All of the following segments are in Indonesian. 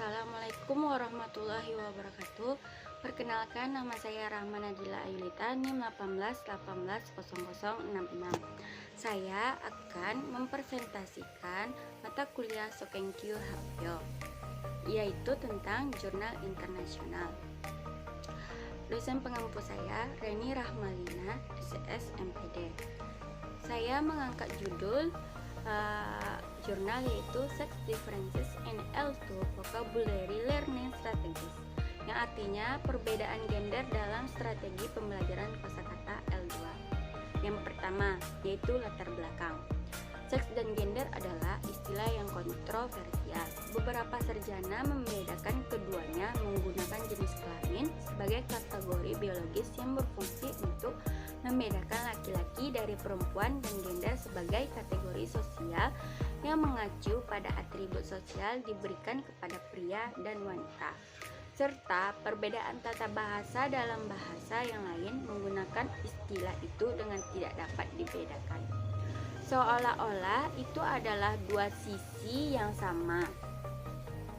Assalamualaikum warahmatullahi wabarakatuh. Perkenalkan, nama saya Rahma Nadila Ayulita, NIM 18180066. Saya akan mempresentasikan mata kuliah Sokenkyu Hapyo, yaitu tentang jurnal internasional. Dosen pengampu saya Reni Rahmalina, DCS MPD. Saya mengangkat judul jurnal yaitu Sex Differences in L2 Vocabulary Learning Strategies, yang artinya perbedaan gender dalam strategi pembelajaran kosakata L2. Yang pertama yaitu latar belakang. Seks dan gender adalah istilah yang kontroversial. Beberapa sarjana membedakan keduanya menggunakan jenis kelamin sebagai kategori biologis yang berfungsi untuk membedakan laki-laki dari perempuan, dan gender sebagai kategori sosial yang mengacu pada atribut sosial diberikan kepada pria dan wanita, serta perbedaan tata bahasa dalam bahasa yang lain menggunakan istilah itu dengan tidak dapat dibedakan. Seolah-olah itu adalah dua sisi yang sama.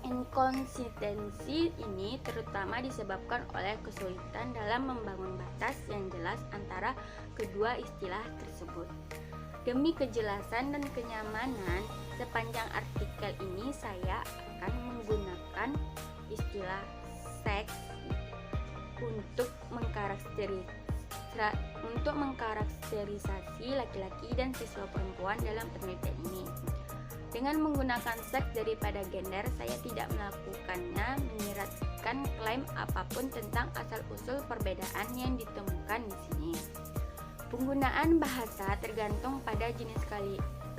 Inkonsistensi ini terutama disebabkan oleh kesulitan dalam membangun batas yang jelas antara kedua istilah tersebut. Demi kejelasan dan kenyamanan, sepanjang artikel ini saya akan menggunakan istilah seks untuk mengkarakterisasi laki-laki dan siswa perempuan dalam penelitian ini. Dengan menggunakan seks daripada gender, saya tidak melakukannya menyiratkan klaim apapun tentang asal-usul perbedaan yang ditemukan di sini. Penggunaan bahasa tergantung pada jenis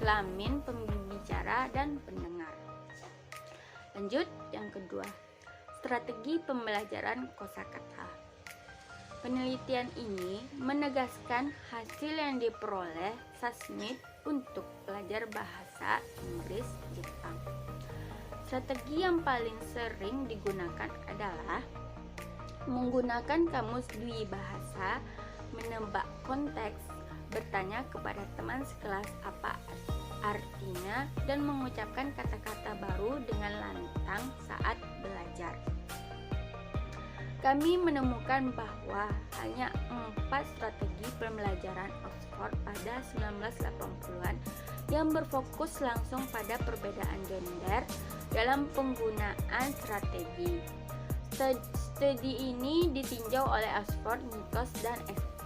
kelamin pembicara dan pendengar. Lanjut, yang kedua, strategi pembelajaran kosakata. Penelitian ini menegaskan hasil yang diperoleh Sasmith untuk pelajar bahasa Inggris Jepang. Strategi yang paling sering digunakan adalah menggunakan kamus dwibahasa, menebak konteks, bertanya kepada teman sekelas apa artinya, dan mengucapkan kata-kata baru dengan lantang saat belajar. Kami menemukan bahwa hanya 4 strategi pembelajaran Oxford pada 1980-an yang berfokus langsung pada perbedaan gender dalam penggunaan strategi. Studi ini ditinjau oleh Oxford, Nichols, dan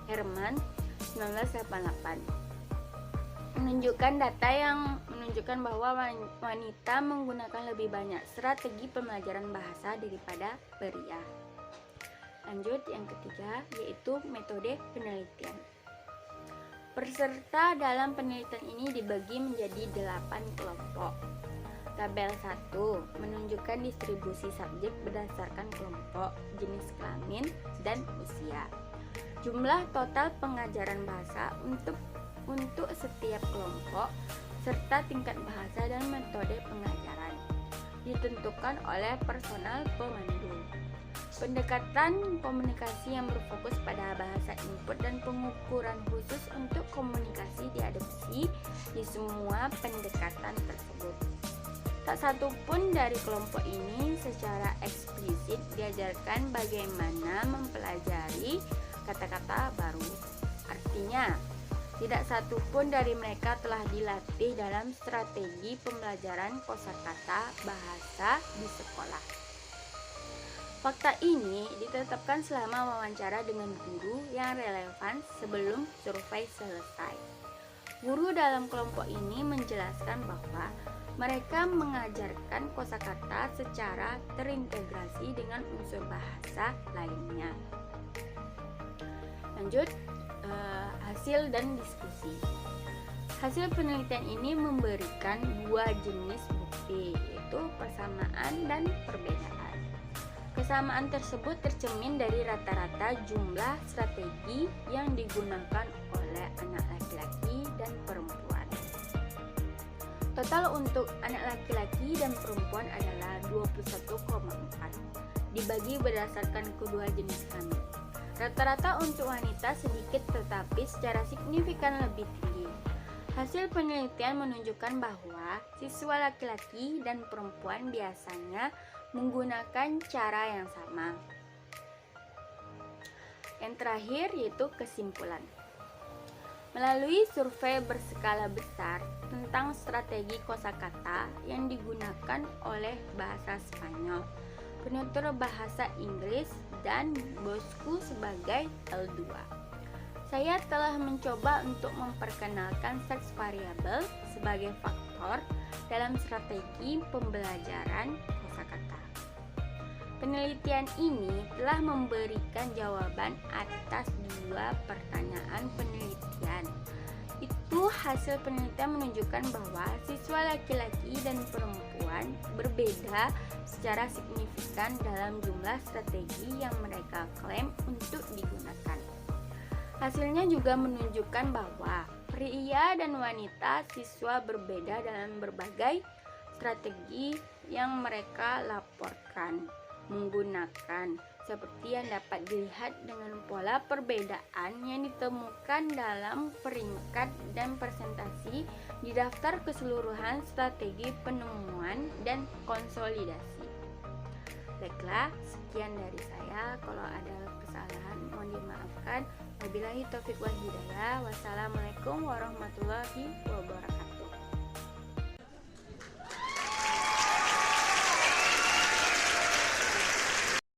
Herman 1988. Menunjukkan data yang menunjukkan bahwa wanita menggunakan lebih banyak strategi pembelajaran bahasa daripada pria. Lanjut, yang ketiga yaitu metode penelitian. Peserta dalam penelitian ini dibagi menjadi 8 kelompok. Tabel 1 menunjukkan distribusi subjek berdasarkan kelompok, jenis kelamin, dan usia. Jumlah total pengajaran bahasa untuk setiap kelompok serta tingkat bahasa dan metode pengajaran ditentukan oleh personal pemandu. Pendekatan komunikasi yang berfokus pada bahasa input dan pengukuran khusus untuk komunikasi diadopsi di semua pendekatan tersebut. Tak satu pun dari kelompok ini secara eksplisit diajarkan bagaimana mempelajari kata-kata baru. Artinya, tidak satu pun dari mereka telah dilatih dalam strategi pembelajaran kosakata bahasa di sekolah. Fakta ini ditetapkan selama wawancara dengan guru yang relevan sebelum survei selesai. Guru dalam kelompok ini menjelaskan bahwa mereka mengajarkan kosakata secara terintegrasi dengan unsur bahasa lainnya. Lanjut, hasil dan diskusi. Hasil penelitian ini memberikan 2 jenis bukti, yaitu persamaan dan perbedaan. Kesamaan tersebut tercermin dari rata-rata jumlah strategi yang digunakan oleh anak laki-laki dan perempuan. Total untuk anak laki-laki dan perempuan adalah 21,4, dibagi berdasarkan kedua jenis kelamin. Rata-rata untuk wanita sedikit tetapi secara signifikan lebih tinggi. Hasil penelitian menunjukkan bahwa siswa laki-laki dan perempuan biasanya menggunakan cara yang sama. Yang terakhir yaitu kesimpulan. Melalui survei berskala besar tentang strategi kosakata yang digunakan oleh bahasa Spanyol, penutur bahasa Inggris, dan bosku sebagai L2, saya telah mencoba untuk memperkenalkan seks variabel sebagai faktor dalam strategi pembelajaran kosakata. Penelitian ini telah memberikan jawaban atas 2 pertanyaan penelitian. Itu hasil penelitian menunjukkan bahwa siswa laki-laki dan perempuan berbeda secara signifikan dalam jumlah strategi yang mereka klaim untuk digunakan. Hasilnya juga menunjukkan bahwa pria dan wanita siswa berbeda dalam berbagai strategi yang mereka laporkan menggunakan, seperti yang dapat dilihat dengan pola perbedaan yang ditemukan dalam peringkat dan presentasi di daftar keseluruhan strategi penemuan dan konsolidasi. Baiklah, sekian dari saya. Kalau ada kesalahan mohon dimaafkan. Wabillahi taufiq wal hidayah. Wassalamualaikum warahmatullahi wabarakatuh.